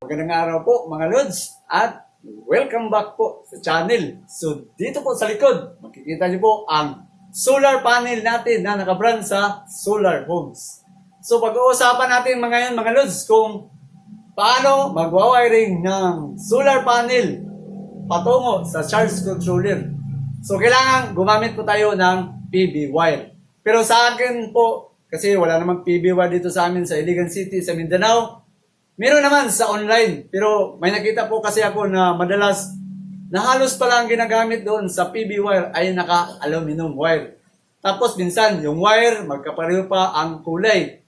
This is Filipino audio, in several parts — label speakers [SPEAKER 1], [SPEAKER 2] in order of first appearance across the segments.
[SPEAKER 1] Magandang araw po mga Lods at welcome back po sa channel. So dito po sa likod, makikita niyo po ang solar panel natin na nakabrand sa Solar Homes. So pag-uusapan natin ngayon mga Lods kung paano magwa-wiring ng solar panel patungo sa charge controller. So kailangan gumamit po tayo ng PV wire. Pero sa akin po, kasi wala namang PV wire dito sa amin sa Iligan City, sa Mindanao. Meron naman sa online, pero may nakita po kasi ako na madalas na halos pala ang ginagamit doon sa PV wire ay naka-aluminum wire. Tapos minsan yung wire magkapareho pa ang kulay.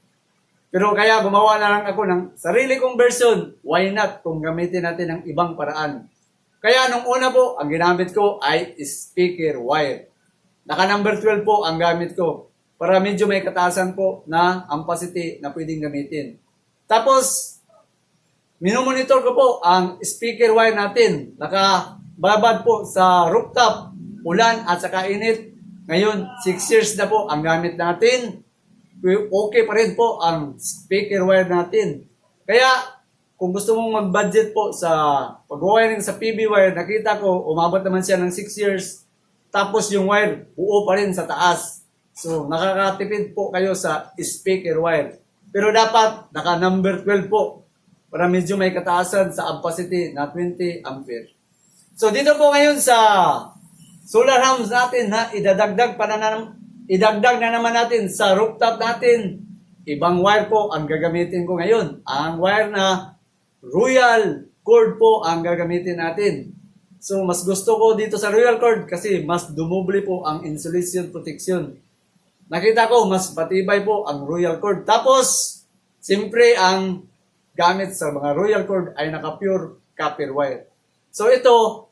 [SPEAKER 1] Pero kaya gumawa na lang ako ng sarili kong version. Why not kung gamitin natin ng ibang paraan? Kaya nung una po, ang ginamit ko ay speaker wire. Naka number 12 po ang gamit ko para medyo may kataasan po na ampacity na pwedeng gamitin. Tapos, minomonitor ko po ang speaker wire natin. Nakababad po sa rooftop, ulan at saka init. Ngayon, 6 years na po ang gamit natin. Okay pa rin po ang speaker wire natin. Kaya, kung gusto mong mag-budget po sa pag-wiring sa PV wire, nakita ko, umabot naman siya ng 6 years. Tapos yung wire, buo pa rin sa taas. So, nakakatipid po kayo sa speaker wire. Pero dapat, naka number 12 po para medyo may kataasan sa ampacity na 20 ampere. So, dito po ngayon sa solar homes natin na idadagdag na naman natin sa rooftop natin. Ibang wire po ang gagamitin ko ngayon. Ang wire na Royal cord po ang gagamitin natin. So, mas gusto ko dito sa Royal cord kasi mas dumuble po ang insulation protection. Nakita ko, mas patibay po ang Royal cord. Tapos, siyempre, ang gamit sa mga Royal cord ay naka-pure copper wire. So, ito,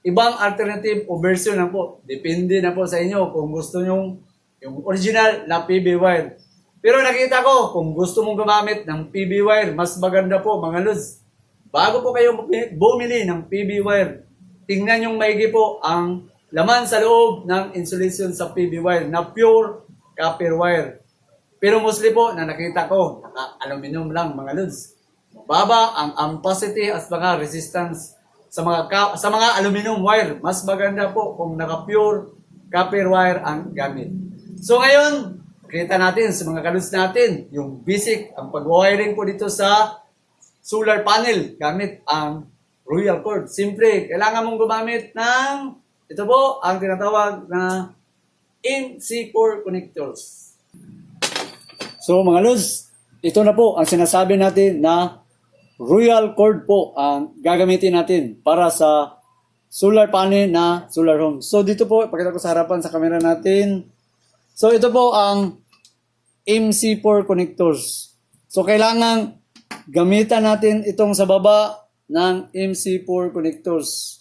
[SPEAKER 1] ibang alternative o version na po. Depende na po sa inyo kung gusto nyo yung original na PV wire. Pero nakita ko, kung gusto mong gumamit ng PV wire, mas maganda po mga Lods. Bago po kayo bumili ng PV wire, tingnan yung maigi po ang laman sa loob ng insulation sa PV wire na pure copper wire. Pero mostly po na nakita ko, naka-aluminum lang mga Lods. Baba ang ampacity at mga resistance sa mga aluminum wire. Mas maganda po kung naka-pure copper wire ang gamit. So ngayon, kita natin sa mga ka-Lods natin yung basic, ang pag-wiring po dito sa solar panel gamit ang Royal cord. Siyempre, kailangan mong gumamit ng ito po ang tinatawag na MC4 connectors. So mga Lods, ito na po ang sinasabi natin na Royal cord po ang gagamitin natin para sa solar panel na solar home. So dito po, pakita ko sa harapan sa camera natin. So ito po ang MC4 connectors. So kailangan gamitan natin itong sa baba ng MC4 connectors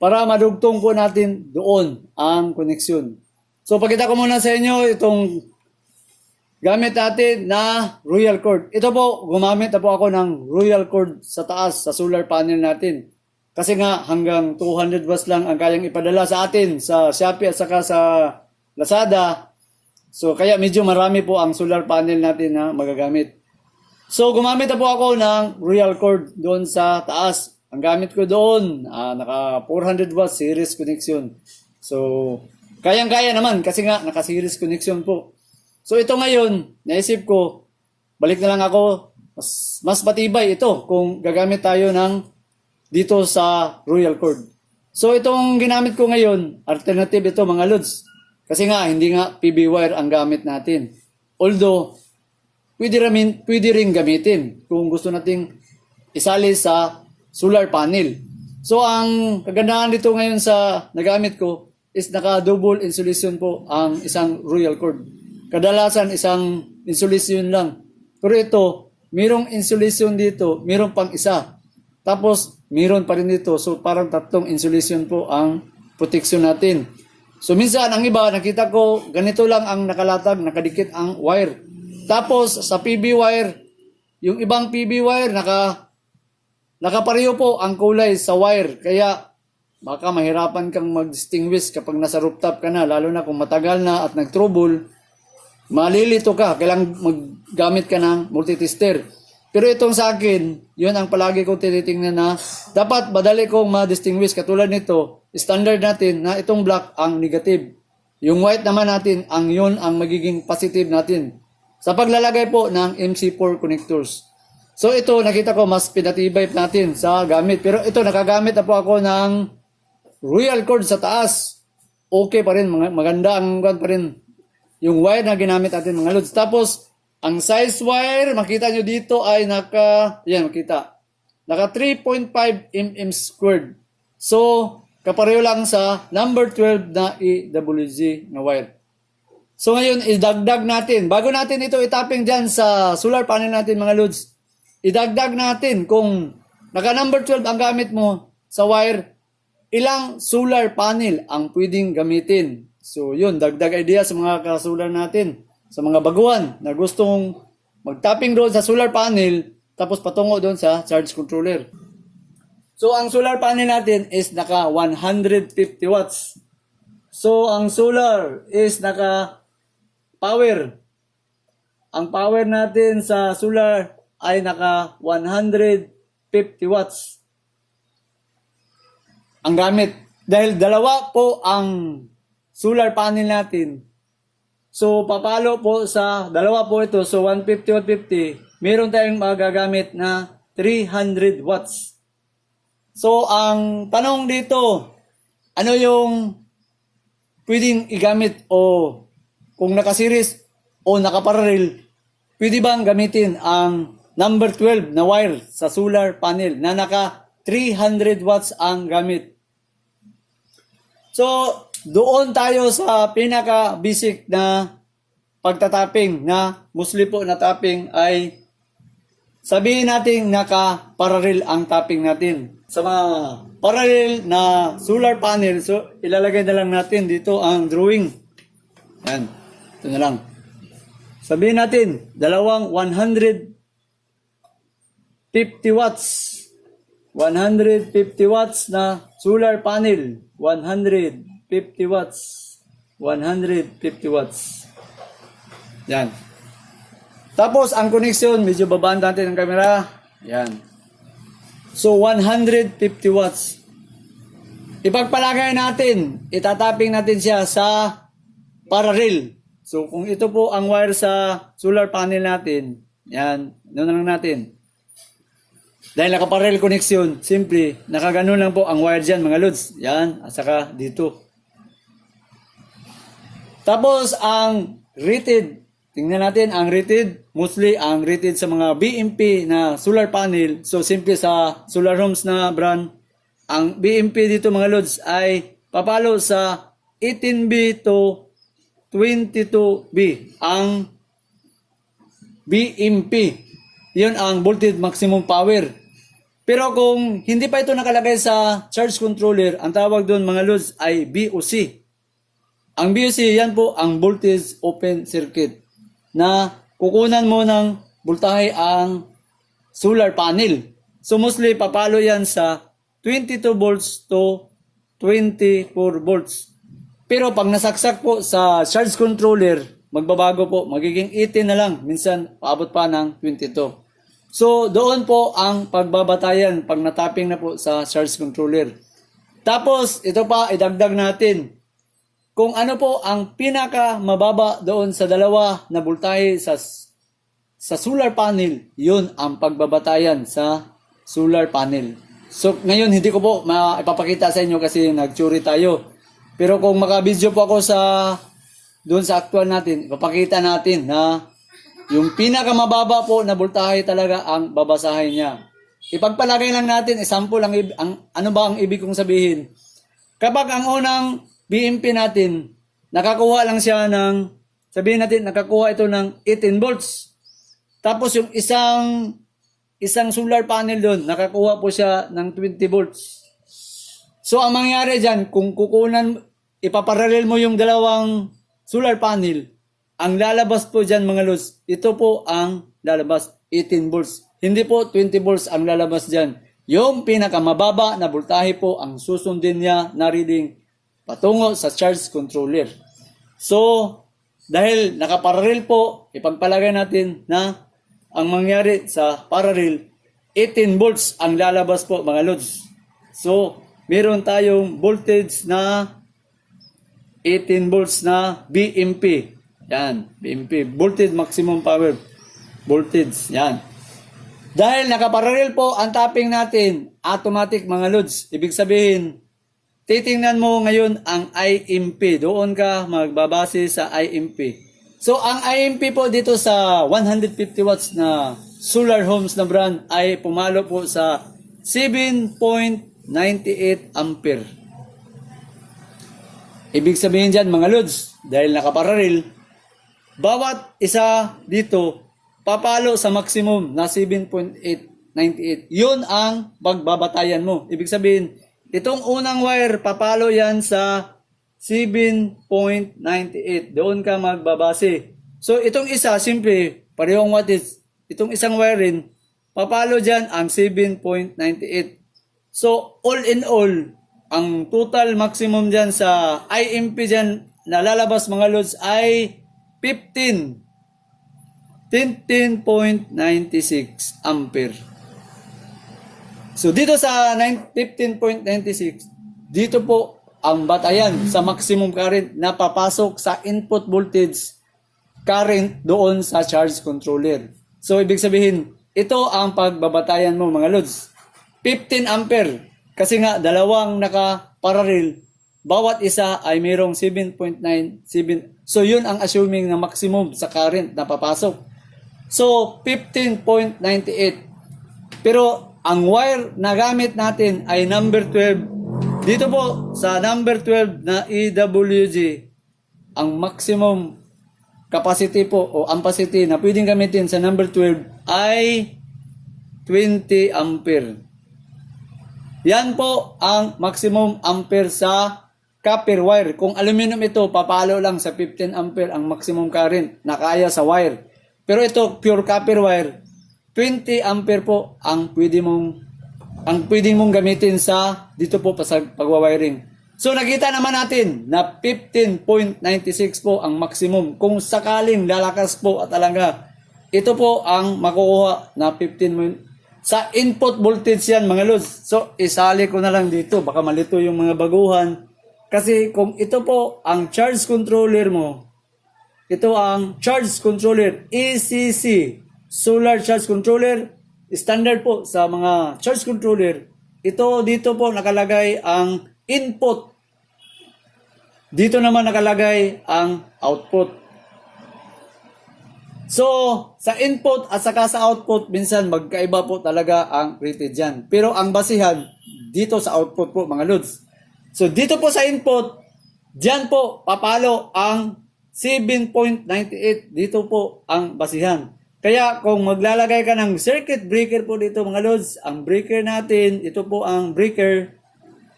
[SPEAKER 1] para madugtong po natin doon ang koneksyon. So pakita ko muna sa inyo itong gamit natin na Royal cord. Ito po, gumamit na po ako ng Royal cord sa taas sa solar panel natin. Kasi nga hanggang 200 watts lang ang kayang ipadala sa atin sa Shopee at saka sa Lazada. So kaya medyo marami po ang solar panel natin na magagamit. So gumamit na po ako ng Royal cord doon sa taas. Ang gamit ko doon, naka 400 watts series connection. So kayang-kaya naman kasi nga naka-series connection po. So ito ngayon, naisip ko, balik na lang ako, mas matibay ito kung gagamit tayo ng dito sa Royal cord. So itong ginamit ko ngayon, alternative ito mga Lods. Kasi nga, hindi nga PV wire ang gamit natin. Although, pwede rin gamitin kung gusto nating isali sa solar panel. So ang kagandahan dito ngayon sa nagamit ko is naka-double insulation po ang isang Royal cord. Kadalasan isang insulation lang. Pero ito, mayroong insulation dito, mayroong pang isa. Tapos, mayroon pa rin dito. So, parang 3 insulation po ang protection natin. So, minsan, ang iba, nakita ko, ganito lang ang nakalatag, nakadikit ang wire. Tapos, sa PV wire, yung ibang PV wire, nakapareho po ang kulay sa wire. Kaya, baka mahirapan kang mag-distinguish kapag nasa rooftop ka na, lalo na kung matagal na at nag-trouble, malilito ka, kailangan maggamit ka ng multitester. Pero itong sa akin, yun ang palagi kong tinitingnan na dapat madali kong ma-distinguish. Katulad nito, standard natin na itong black ang negative. Yung white naman natin, yun ang magiging positive natin. Sa paglalagay po ng MC4 connectors. So ito, nakita ko mas pinatibay natin sa gamit. Pero ito, nakagamit na po ako ng Royal cord sa taas. Okay pa rin, maganda ang pa rin. Yung wire na ginamit natin mga lods. Tapos, ang size wire, makita nyo dito ay naka 3.5 mm squared. So, kapareho lang sa number 12 na EWG na wire. So, ngayon, idagdag natin. Bago natin ito itapping dyan sa solar panel natin mga lods, idagdag natin kung naka number 12 ang gamit mo sa wire, ilang solar panel ang pwedeng gamitin. So yun, dagdag idea sa mga kasular natin, sa mga baguhan na gustong mag-tapping doon sa solar panel tapos patungo doon sa charge controller. So ang solar panel natin is naka 150 watts. So ang solar is naka power. Ang power natin sa solar ay naka 150 watts. Ang gamit. Dahil dalawa po ang solar panel natin. So, papalo po sa dalawa po ito. So, 150, 150. Meron tayong magagamit na 300 watts. So, ang tanong dito, ano yung pwedeng igamit o kung nakaseries o nakaparallel, pwede bang gamitin ang number 12 na wire sa solar panel na naka 300 watts ang gamit? So, doon tayo sa pinaka-basic na pagtatapping na mostly po na tapping ay sabihin natin naka-parallel ang tapping natin. Sa mga parallel na solar panel, so ilalagay na lang natin dito ang drawing. Yan. Ito na lang. Sabihin natin, dalawang 150 watts. 150 watts na solar panel. 150 watts. 150 watts. Yan. Tapos, ang connection, medyo babaan natin ang camera. Yan. So, 150 watts. Ipagpalagay natin, itatapping natin siya sa parallel. So, kung ito po ang wire sa solar panel natin, yan, doon na lang natin. Dahil naka-parallel connection, simple, nakaganon lang po ang wire dyan mga lods. Yan, at saka dito. Tapos, ang rated, tingnan natin ang rated, mostly ang rated sa mga BMP na solar panel. So, simple sa Solar Homes na brand, ang BMP dito mga lods ay papalo sa 18B to 22B. Ang BMP, yun ang voltage maximum power. Pero kung hindi pa ito nakalagay sa charge controller, ang tawag doon mga lods ay BOC. Ang BOC, yan po ang voltage open circuit na kukunan mo ng voltahe ang solar panel. So mostly papalo yan sa 22 volts to 24 volts. Pero pag nasaksak po sa charge controller, magbabago po, magiging 18 na lang, minsan paabot pa ng 22. So, doon po ang pagbabatayan pag natapping na po sa charge controller. Tapos, ito pa, idagdag natin. Kung ano po ang pinaka mababa doon sa dalawa na voltahe sa solar panel, yun ang pagbabatayan sa solar panel. So, ngayon, hindi ko po maipapakita sa inyo kasi nagtsuri tayo. Pero kung makabidyo po ako doon sa actual natin, ipapakita natin na yung pinakamababa po na voltahe talaga ang babasahin niya. Ipagpalagay lang natin, example lang, ano ba ang ibig kong sabihin? Kapag ang unang BMP natin, nakakuha lang siya ng, sabihin natin, nakakuha ito ng 18 volts. Tapos yung isang solar panel doon, nakakuha po siya ng 20 volts. So ang mangyari dyan, kung kukunan, ipaparallel mo yung dalawang solar panel, ang lalabas po dyan mga lods, ito po ang lalabas, 18 volts. Hindi po 20 volts ang lalabas dyan. Yung pinakamababa na voltahe po ang susundin niya na reading patungo sa charge controller. So, dahil nakaparallel po, ipagpalagay natin na ang mangyari sa parallel, 18 volts ang lalabas po mga lods. So, meron tayong voltage na 18 volts na BMP. Yan, BMP, voltage maximum power voltage. Yan. Dahil nakaparallel po ang tapping natin, automatic mga lods. Ibig sabihin, titingnan mo ngayon ang IMP. Doon ka magbabase sa IMP. So, ang IMP po dito sa 150 watts na solar homes na brand ay pumalo po sa 7.98 ampere. Ibig sabihin dyan mga lods, dahil nakaparallel, bawat isa dito papalo sa maximum na 7.898. Yun ang pagbabatayan mo. Ibig sabihin, itong unang wire, papalo yan sa 7.98. Doon ka magbabase. So, itong isa, simple, parehong wattage. Itong isang wire rin, papalo dyan ang 7.98. So, all in all, ang total maximum dyan sa IMP dyan na lalabas mga loads ay 10.96 ampere. So, dito sa 15.96, dito po ang batayan sa maximum current na papasok sa input voltage current doon sa charge controller. So, ibig sabihin, ito ang pagbabatayan mo mga loads. 15 ampere. Kasi nga, dalawang naka-parallel. Bawat isa ay mayroong 7.97. So, yun ang assuming na maximum sa current na papasok. So, 15.98. Pero, ang wire na gamit natin ay number 12. Dito po, sa number 12 na EWG, ang maximum capacity po o ampacity na pwedeng gamitin sa number 12 ay 20 ampere. Yan po ang maximum ampere sa copper wire. Kung aluminum ito, papalo lang sa 15 ampere ang maximum current na kaya sa wire. Pero ito, pure copper wire, 20 ampere po ang pwede mong gamitin sa dito po sa pagwa-wiring. So nakita naman natin na 15.96 po ang maximum. Kung sakaling lalakas po at talaga, ito po ang makukuha na 15 sa input voltage yan mga lods. So isali ko na lang dito, baka malito yung mga baguhan. Kasi kung ito po ang charge controller mo, ito ang charge controller, ECC, solar charge controller, standard po sa mga charge controller. Ito dito po nakalagay ang input. Dito naman nakalagay ang output. So, sa input at saka sa output, minsan magkaiba po talaga ang rated dyan. Pero ang basihan, dito sa output po mga lods. So, dito po sa input, dyan po papalo ang 7.98. Dito po ang basihan. Kaya kung maglalagay ka ng circuit breaker po dito mga lods, ang breaker natin, ito po ang breaker.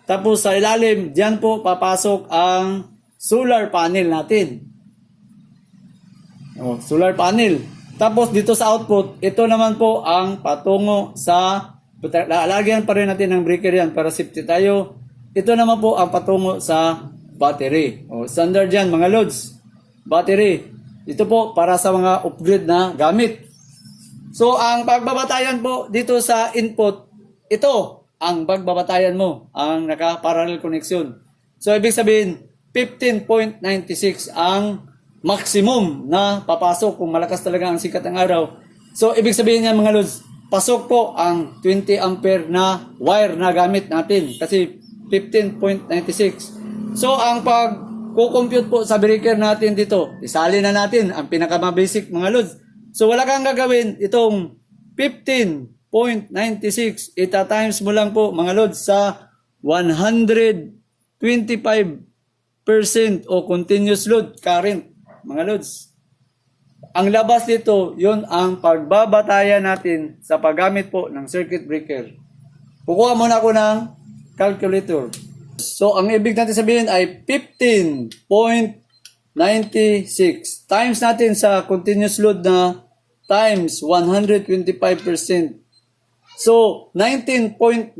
[SPEAKER 1] Tapos sa ilalim, diyan po papasok ang solar panel natin. Solar panel. Tapos dito sa output, ito naman po ang patungo sa, lalagyan pa rin natin ng breaker yan para safety tayo. Ito naman po ang patungo sa battery. Standard yan mga lods. Battery. Ito po para sa mga upgrade na gamit. So, ang pagbabatayan po dito sa input, ito ang pagbabatayan mo, ang naka-parallel connection. So, ibig sabihin, 15.96 ang maximum na papasok kung malakas talaga ang sikat ng araw. So, ibig sabihin niya mga lods, pasok po ang 20 ampere na wire na gamit natin kasi 15.96. So, ang pag-compute po sa breaker natin dito, isali na natin ang pinaka-basic mga lods. So, wala kang gagawin itong 15.96. Ita-times mo lang po mga lods sa 125% o continuous load current mga lods. Ang labas dito, yon ang pagbabatayan natin sa paggamit po ng circuit breaker. Kukuha muna ako ng calculator. So, ang ibig natin sabihin ay 15.96 times natin sa continuous load na times 125%. So, 19.95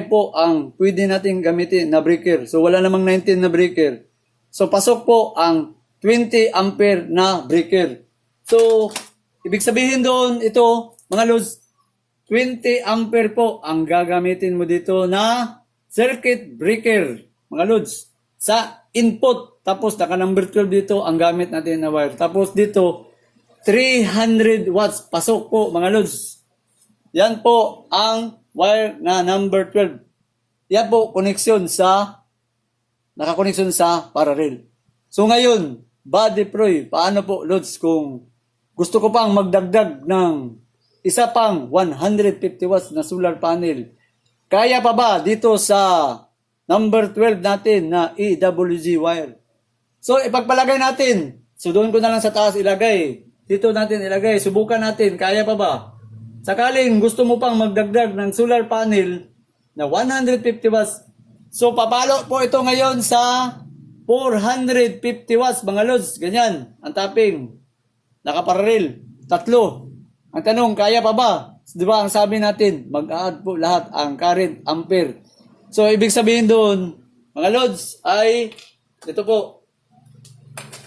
[SPEAKER 1] po ang pwede natin gamitin na breaker. So, wala namang 19 na breaker. So, pasok po ang 20 ampere na breaker. So, ibig sabihin doon, ito, mga lods, 20 ampere po ang gagamitin mo dito na circuit breaker, mga lods, sa input. Tapos, naka number 12 dito, ang gamit natin na wire. Tapos dito, 300 watts. Pasok po, mga lods. Yan po ang wire na number 12. Yan po, nakakoneksyon sa parallel. So ngayon, body proy, paano po, lods, kung gusto ko pang magdagdag ng isa pang 150 watts na solar panel, kaya pa ba dito sa number 12 natin na EWG wire? So ipagpalagay natin. So doon ko na lang sa taas ilagay. Dito natin ilagay. Subukan natin. Kaya pa ba? Sakaling gusto mo pang magdagdag ng solar panel na 150 watts. So papalo po ito ngayon sa 450 watts, mga lods. Ganyan. Ang tapping. Nakaparallel. 3. Ang tanong, kaya pa ba? Di ba ang sabi natin, mag-add po lahat ang current ampere. So ibig sabihin doon, mga lods, ay ito po.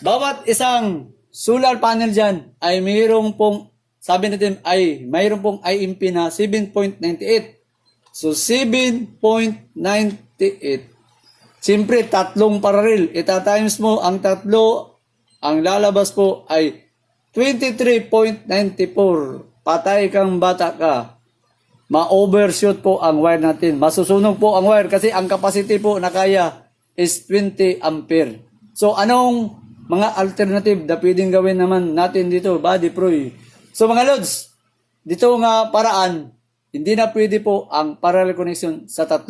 [SPEAKER 1] Bawat isang solar panel dyan ay mayroong pong, sabi natin ay mayroong pong IMP na 7.98. So 7.98. Siyempre, 3 parallel. Ita-times mo ang 3, ang lalabas po ay 23.94. Patay kang bata ka. Ma-overshoot po ang wire natin. Masusunog po ang wire kasi ang capacity po na kaya is 20 ampere. So, anong mga alternative na pwedeng gawin naman natin dito, body proy? So, mga lods, dito nga paraan, hindi na pwede po ang parallel connection sa 3.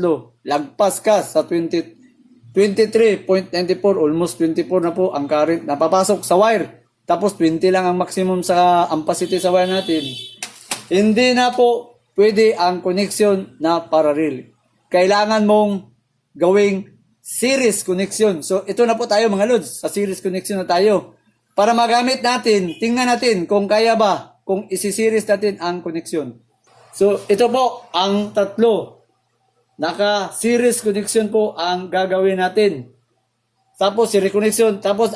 [SPEAKER 1] Lagpas ka sa 23.94, almost 24 na po ang current na papasok sa wire. Tapos 20 lang ang maximum sa ampacity sa wire natin. Hindi na po pwede ang connection na parallel. Kailangan mong gawing series connection. So ito na po tayo, mga lods, sa series connection na tayo. Para magamit natin, tingnan natin kung kaya ba, kung isi-series natin ang connection. So ito po ang 3. Naka-series connection po ang gagawin natin. Tapos series connection. Tapos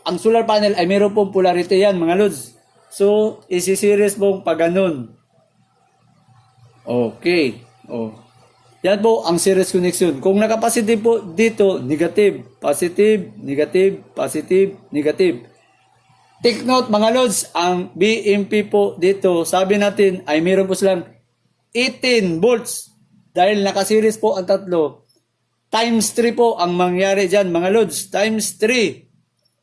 [SPEAKER 1] ang solar panel ay meron pong polarity yan, mga lods. So isi-series pong pag ganun. Okay. Yan po ang series connection. Kung naka-positive po dito, negative, positive, negative, positive, negative. Take note, mga lods, ang BMP po dito, sabi natin ay meron po silang 18 volts. Dahil naka-series po ang 3, times 3 po ang mangyari dyan, mga lods, times 3.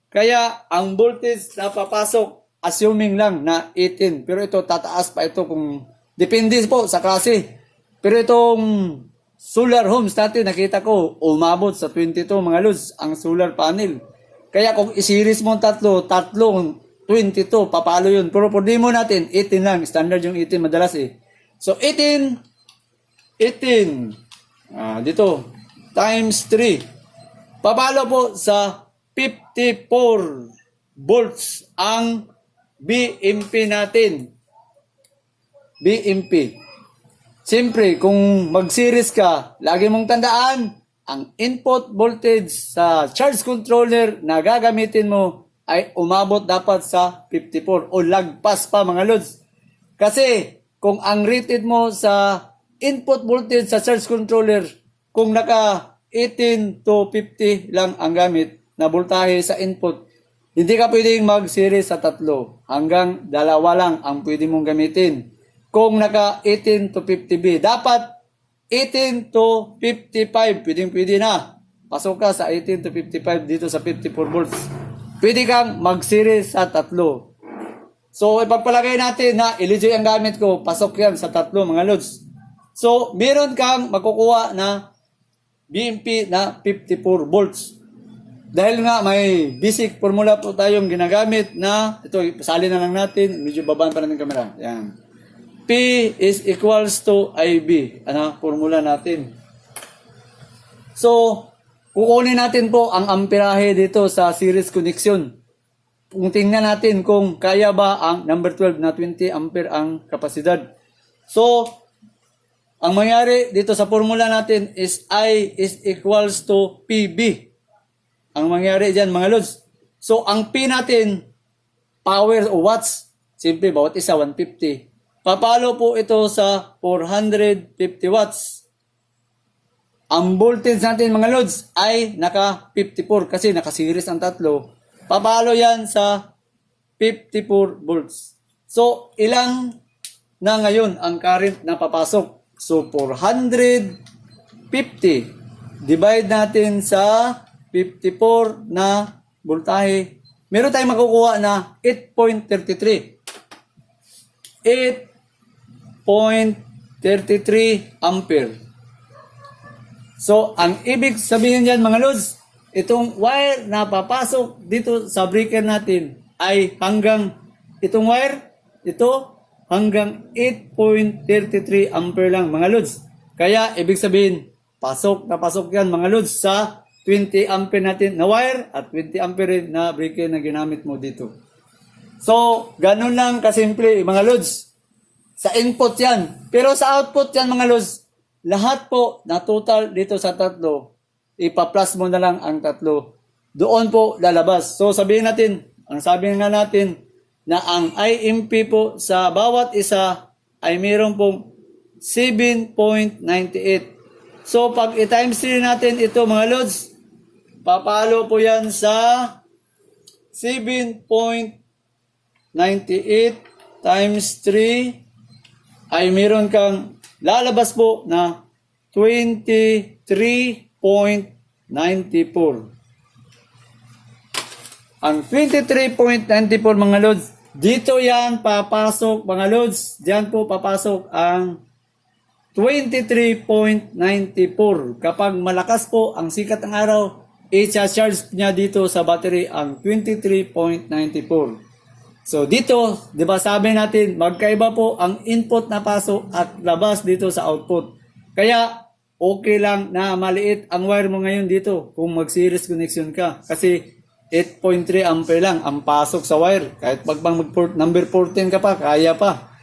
[SPEAKER 1] Kaya ang voltage na papasok, assuming lang na 18. Pero ito, tataas pa ito kung depende po sa klase. Pero itong solar homes natin, nakita ko, umabot sa 22, mga lods, ang solar panel. Kaya kung isiris mo 3, 22, papalo yun. Pero for demo natin, 18 lang. Standard yung 18 madalas eh. So 18, dito, times 3. Papalo po sa 54 volts ang BMP natin. BMP. Siyempre, kung mag-series ka, lagi mong tandaan, ang input voltage sa charge controller na gagamitin mo ay umabot dapat sa 54 o lagpas pa, mga lods. Kasi kung ang rated mo sa input voltage sa charge controller, kung naka 18 to 50 lang ang gamit na voltahe sa input, hindi ka pwedeng mag-series sa 3. Hanggang 2 lang ang pwede mong gamitin. Kung naka 18 to 50B, dapat 18 to 55, pwede na. Pasok ka sa 18 to 55 dito sa 54 volts. Pwede kang mag-series sa 3. So, ipagpalagay natin na LG ang gamit ko, pasok yan sa 3, mga lods. So, meron kang makukuha na BMP na 54 volts. Dahil nga may basic formula po tayong ginagamit na, ito, pasali na lang natin, medyo babaan pa natin camera. Yan. P is equals to IB. Formula natin. So, kukunin natin po ang amperahe dito sa series connection. Kung tingnan natin kung kaya ba ang number 12 na 20 ampere ang kapasidad. So, ang mangyari dito sa formula natin is I is equals to PB. Ang mangyari dyan, mga lods. So, ang P natin, power o watts. Simple, bawat isa 150. Papalo po ito sa 450 watts. Ang voltage natin mga lods ay naka 54 kasi naka-series ang tatlo. Papalo yan sa 54 volts. So, ilang na ngayon ang current na papasok? So, 450 divide natin sa 54 na voltahe. Meron tayong makukuha na 8.33. 8.33 ampere. So, ang ibig sabihin dyan mga lods, itong wire na papasok dito sa breaker natin ay hanggang, itong wire, ito hanggang 8.33 ampere lang mga lods. Kaya, ibig sabihin, pasok na pasok yan mga lods sa 20 ampere natin na wire at 20 ampere rin na breaker na ginamit mo dito. So, ganun lang kasimple mga lods. Sa input yan. Pero sa output yan mga lods, lahat po na total dito sa tatlo, ipa-plus mo na lang ang tatlo. Doon po lalabas. So, sabihin natin, ang sabi nga natin, na ang IMP po sa bawat isa ay mayroon pong 7.98. So, pag i-times 3 natin ito mga lods, papalo po yan sa 7.98 times 3 ay meron kang lalabas po na 23.94. Ang 23.94 mga lods, dito yan papasok mga lods, diyan po papasok ang 23.94. Kapag malakas po ang sikat ng araw, i-charge niya dito sa battery ang 23.94. So dito, 'di ba sabi natin, magkaiba po ang input na pasok at labas dito sa output. Kaya okay lang na maliit ang wire mo ngayon dito kung mag-series connection ka kasi 8.3 ampere lang ang pasok sa wire. Kahit pag number 14 ka pa, kaya pa.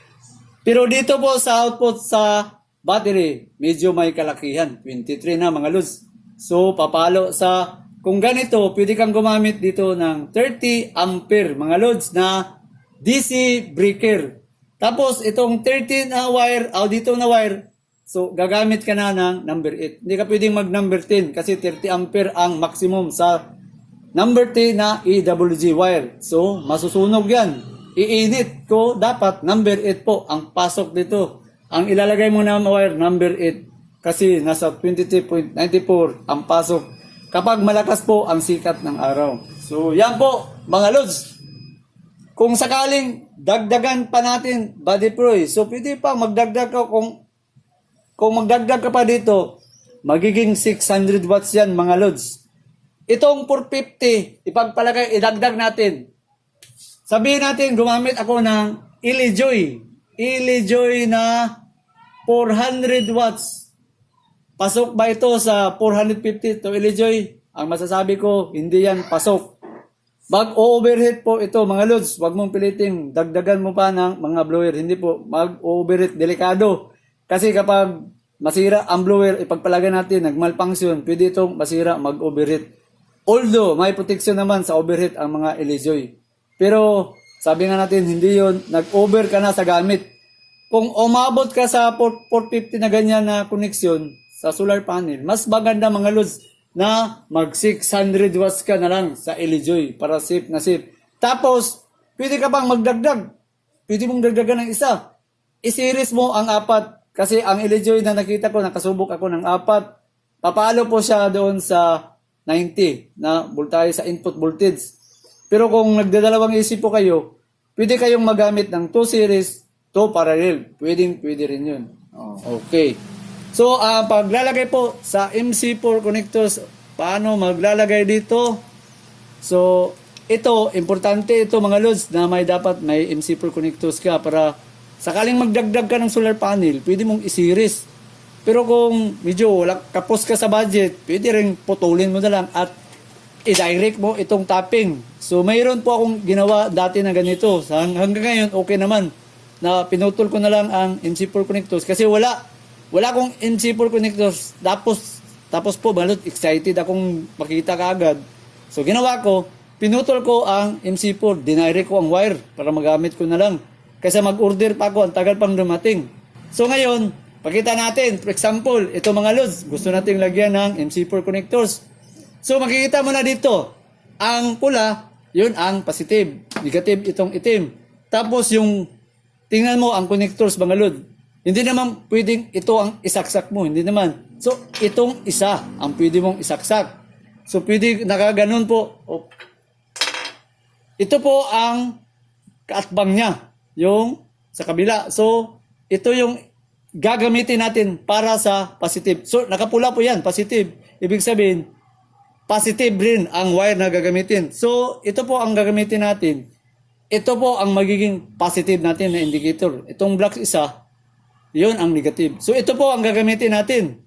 [SPEAKER 1] Pero dito po sa output sa battery, medyo may kalakihan. 23 na mga lods. So, papalo sa, kung ganito, pwede kang gumamit dito ng 30 ampere mga lods na DC breaker. Tapos, itong 13 na wire, dito na wire, so, gagamit ka na ng number 8. Hindi ka pwedeng mag number 10 kasi 30 ampere ang maximum sa number 10 na EWG wire. So, masusunog yan. Iinit ko, dapat number 8 po ang pasok dito. Ang ilalagay mo na wire, number 8. Kasi nasa 23.94 ang pasok. Kapag malakas po ang sikat ng araw. So, yan po, mga lods. Kung sakaling dagdagan pa natin, body pro, so pwede pa magdagdag ka kung magdagdag ka pa dito, magiging 600 watts yan, mga lods. Itong 450, ipagpalagay, idagdag natin. Sabihin natin, gumamit ako ng Ilijoy. Ilijoy na 400 watts. Pasok ba ito sa 450 to Ilijoy? Ang masasabi ko, hindi yan pasok. Mag-overheat po ito mga lods. Huwag mong piliting dagdagan mo pa ng mga blower. Hindi po, mag-overheat. Delikado. Kasi kapag masira ang blower, ipagpalagay natin, nag-malfunction, pwede itong masira, mag-overheat. Although, may protection naman sa overheat ang mga Ilijoy. Pero, sabi nga natin, hindi yon, nag-over ka na sa gamit. Kung umabot ka sa 450 na ganyan na connection sa solar panel, mas maganda mga lods na mag 600 watts ka na lang sa Ilijoy para safe na safe. Tapos, pwede ka bang magdagdag? Pwede mong dagdagan ng isa. I-series mo ang 4. Kasi ang Ilijoy na nakita ko, nakasubok ako ng 4. Papalo po siya doon sa 90 na voltahe sa input voltage. Pero kung nagdadalawang isip po kayo, pwede kayong magamit ng 2 series, 2 parallel. Pwede rin yun. Okay. So, paglalagay po sa MC4 connectors, paano maglalagay dito? So, ito, importante ito mga lods na dapat may MC4 connectors ka para sakaling magdagdag ka ng solar panel, pwede mong i-series. Pero kung medyo kapos ka sa budget, pwede rin putulin mo na lang at i-direct mo itong tapping. So, mayroon po akong ginawa dati na ganito. Hanggang ngayon, okay naman na pinutol ko na lang ang MC4 connectors kasi wala akong MC4 connectors. Tapos po, balot, excited akong makita kaagad. So, ginawa ko, pinutol ko ang MC4, dinire ko ang wire para magamit ko na lang. Kasi mag-order pa ako, ang tagal pang dumating. So ngayon, pakita natin, for example, ito mga lods, gusto nating lagyan ng MC4 connectors. So makikita mo na dito, ang pula, yun ang positive, negative itong itim. Tapos yung, tingnan mo ang connectors mga lods, hindi naman pwedeng ito ang isaksak mo, hindi naman. So itong isa ang pwede mong isaksak. So pwede nakaganon po. Oh. Ito po ang kaatbang niya, yung sa kabila. So, ito yung gagamitin natin para sa positive. So, nakapula po yan, positive. Ibig sabihin, positive rin ang wire na gagamitin. So, ito po ang gagamitin natin. Ito po ang magiging positive natin na indicator. Itong black isa, yun ang negative. So, ito po ang gagamitin natin.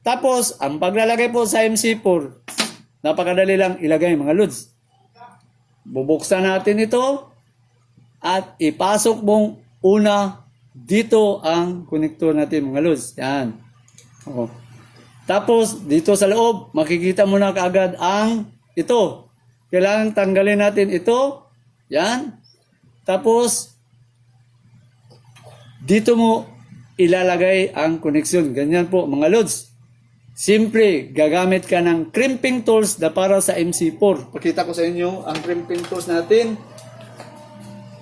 [SPEAKER 1] Tapos, ang paglalagay po sa MC4, napakadali lang ilagay mga lods. Bubuksan natin ito at ipasok mong una dito ang connector natin mga lods. Yan. O. Tapos dito sa loob makikita mo na kaagad ang ito. Kailangan tanggalin natin ito. Yan. Tapos dito mo ilalagay ang connection. Ganyan po mga lods. Simple, gagamit ka ng crimping tools na para sa MC4. Pakita ko sa inyo ang crimping tools natin.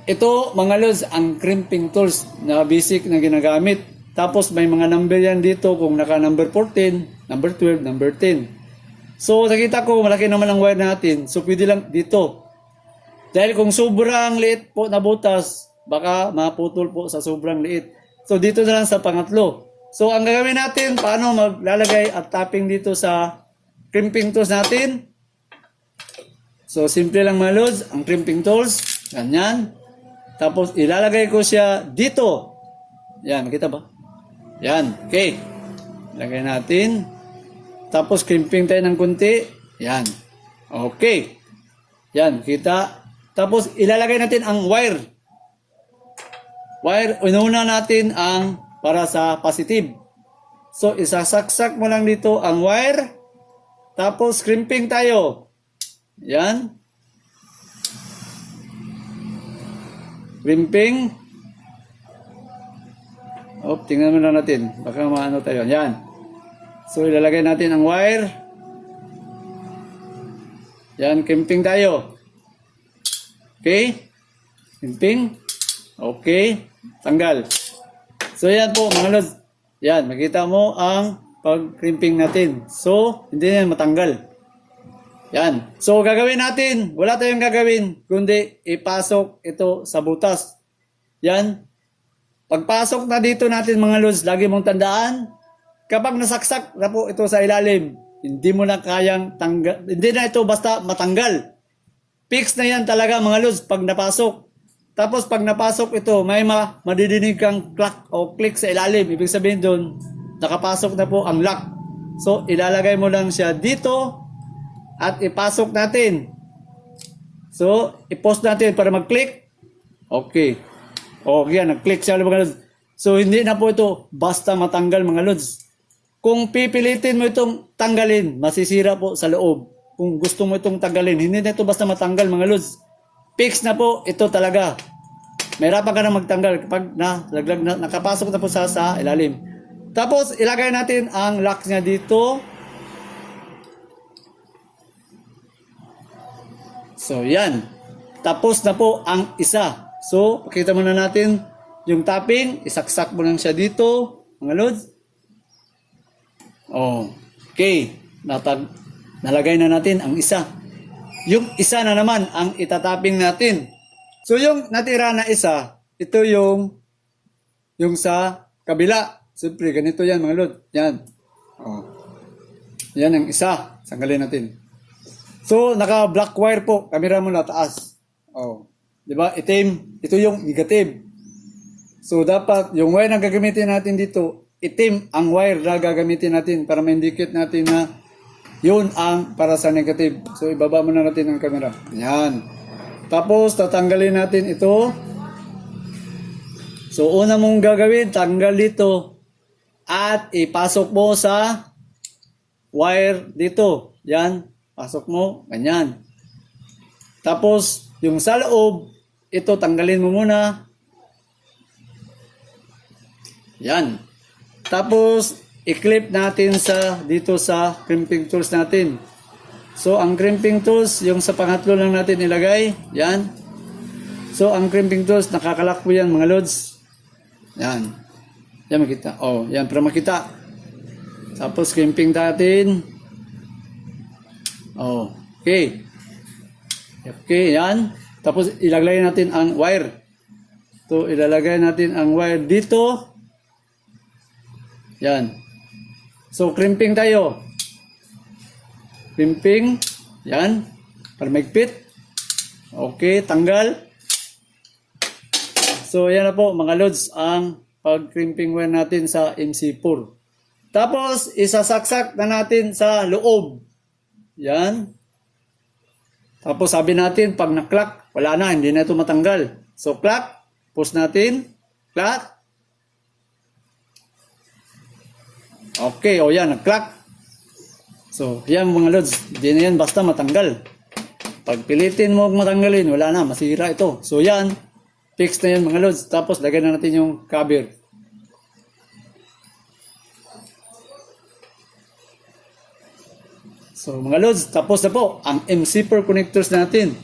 [SPEAKER 1] Ito, mga lods, ang crimping tools na basic na ginagamit. Tapos may mga number yan dito kung naka number 14, number 12, number 10. So, nakita ko, malaki naman ang wire natin. So, pwede lang dito. Dahil kung sobrang liit po na butas, baka maputol po sa sobrang liit. So, dito na lang sa pangatlo. So, ang gagawin natin, paano maglalagay at tapping dito sa crimping tools natin. So, simple lang mga lods, ang crimping tools. Ganyan. Tapos, ilalagay ko siya dito. Yan, makita ba? Yan, okay. Lagay natin. Tapos, crimping tayo ng kunti. Yan. Okay. Yan, kita. Tapos, ilalagay natin ang wire. Wire, ununa natin ang para sa positive. So, isasaksak mo lang dito ang wire. Tapos, crimping tayo. Yan. Crimping. Tingnan mo na natin. Baka maano tayo. Yan. So, ilalagay natin ang wire. Yan, crimping tayo. Okay. Crimping. Okay. Tanggal. So, yan po, mga lods. Yan, makita mo ang pag-crimping natin. So, hindi yan matanggal. Yan. So, gagawin natin, wala tayong gagawin, kundi ipasok ito sa butas. Yan. Pagpasok na dito natin, mga lods, lagi mong tandaan, kapag nasaksak na po ito sa ilalim, hindi mo na kayang tanggal, hindi na ito basta matanggal. Fix na yan talaga, mga lods, pag napasok. Tapos pag napasok ito, may madidinig kang clack o click sa ilalim. Ibig sabihin doon, nakapasok na po ang lock. So, ilalagay mo lang siya dito at ipasok natin. So, i-post natin para mag-click. Okay. Okay, nag-click siya mga lods. So, hindi na po ito basta matanggal mga lods. Kung pipilitin mo itong tanggalin, masisira po sa loob. Kung gusto mo itong tanggalin, hindi na ito basta matanggal mga lods. Fix na po ito talaga. Mahirapan ka na magtanggal kapag nakapasok na po sa ilalim. Tapos ilagay natin ang lock niya dito. So yan. Tapos na po ang isa. So pakita muna natin yung tapping. Isaksak mo lang siya dito. Mga lods. Okay. Nalagay na natin ang isa. Yung isa na naman ang itatapping natin. So yung natira na isa, ito yung sa kabila. Siyempre, ganito yan mga lod. Yan. Yan ang isa. Sanggalin natin. So, naka-black wire po. Kamera mo na taas. Diba? Itim. Ito yung negative. So, dapat yung wire na gagamitin natin dito, itim ang wire na gagamitin natin para ma-indicate natin na yun ang para sa negative. So, ibaba muna natin ang camera. Yan. Tapos, tatanggalin natin ito. So, una mong gagawin, tanggal dito. At ipasok mo sa wire dito. Yan. Pasok mo. Ganyan. Tapos, yung sa loob, ito tanggalin mo muna. Yan. Tapos, i-clip natin dito sa crimping tools natin. So, ang crimping tools, yung sa pangatlo lang natin ilagay. Yan. So, ang crimping tools, nakakalak po yan mga lods. Yan. Yan makita. Oh, yan para makita. Tapos, crimping natin. Oh, okay. Okay, yan. Tapos, ilalagay natin ang wire. So, ilalagay natin ang wire dito. Yan. So, crimping tayo. Crimping. Yan. Para maigpit. Okay, tanggal. So, yan na po mga lods ang pag-crimping wire natin sa MC4. Tapos, isasaksak na natin sa loob. Yan. Tapos, sabi natin, pag na-clock, wala na, hindi na ito matanggal. So, clock. Push natin. Clock. Okay, o yan, nag-clock. So, yan mga lods, hindi na yan basta matanggal. Pag pilitin mo matanggalin, wala na, masira ito. So, yan, fix na yan mga lods. Tapos, lagyan na natin yung cover. So, mga lods, tapos na po ang MC4 connectors natin.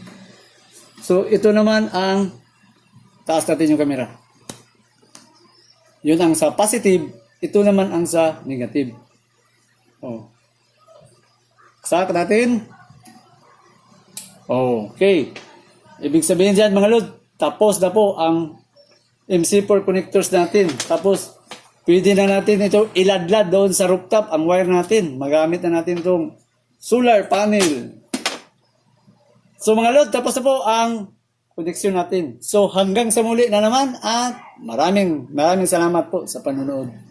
[SPEAKER 1] So, ito naman ang taas natin yung camera. Yun ang sa positive. Ito naman ang sa negative. Oh. Sak natin. Okay. Ibig sabihin dyan mga lod, tapos na po ang MC4 connectors natin. Tapos, pwede na natin ito iladlad doon sa rooftop ang wire natin. Magamit na natin itong solar panel. So mga lod, tapos na po ang connection natin. So hanggang sa muli na naman at maraming salamat po sa panonood.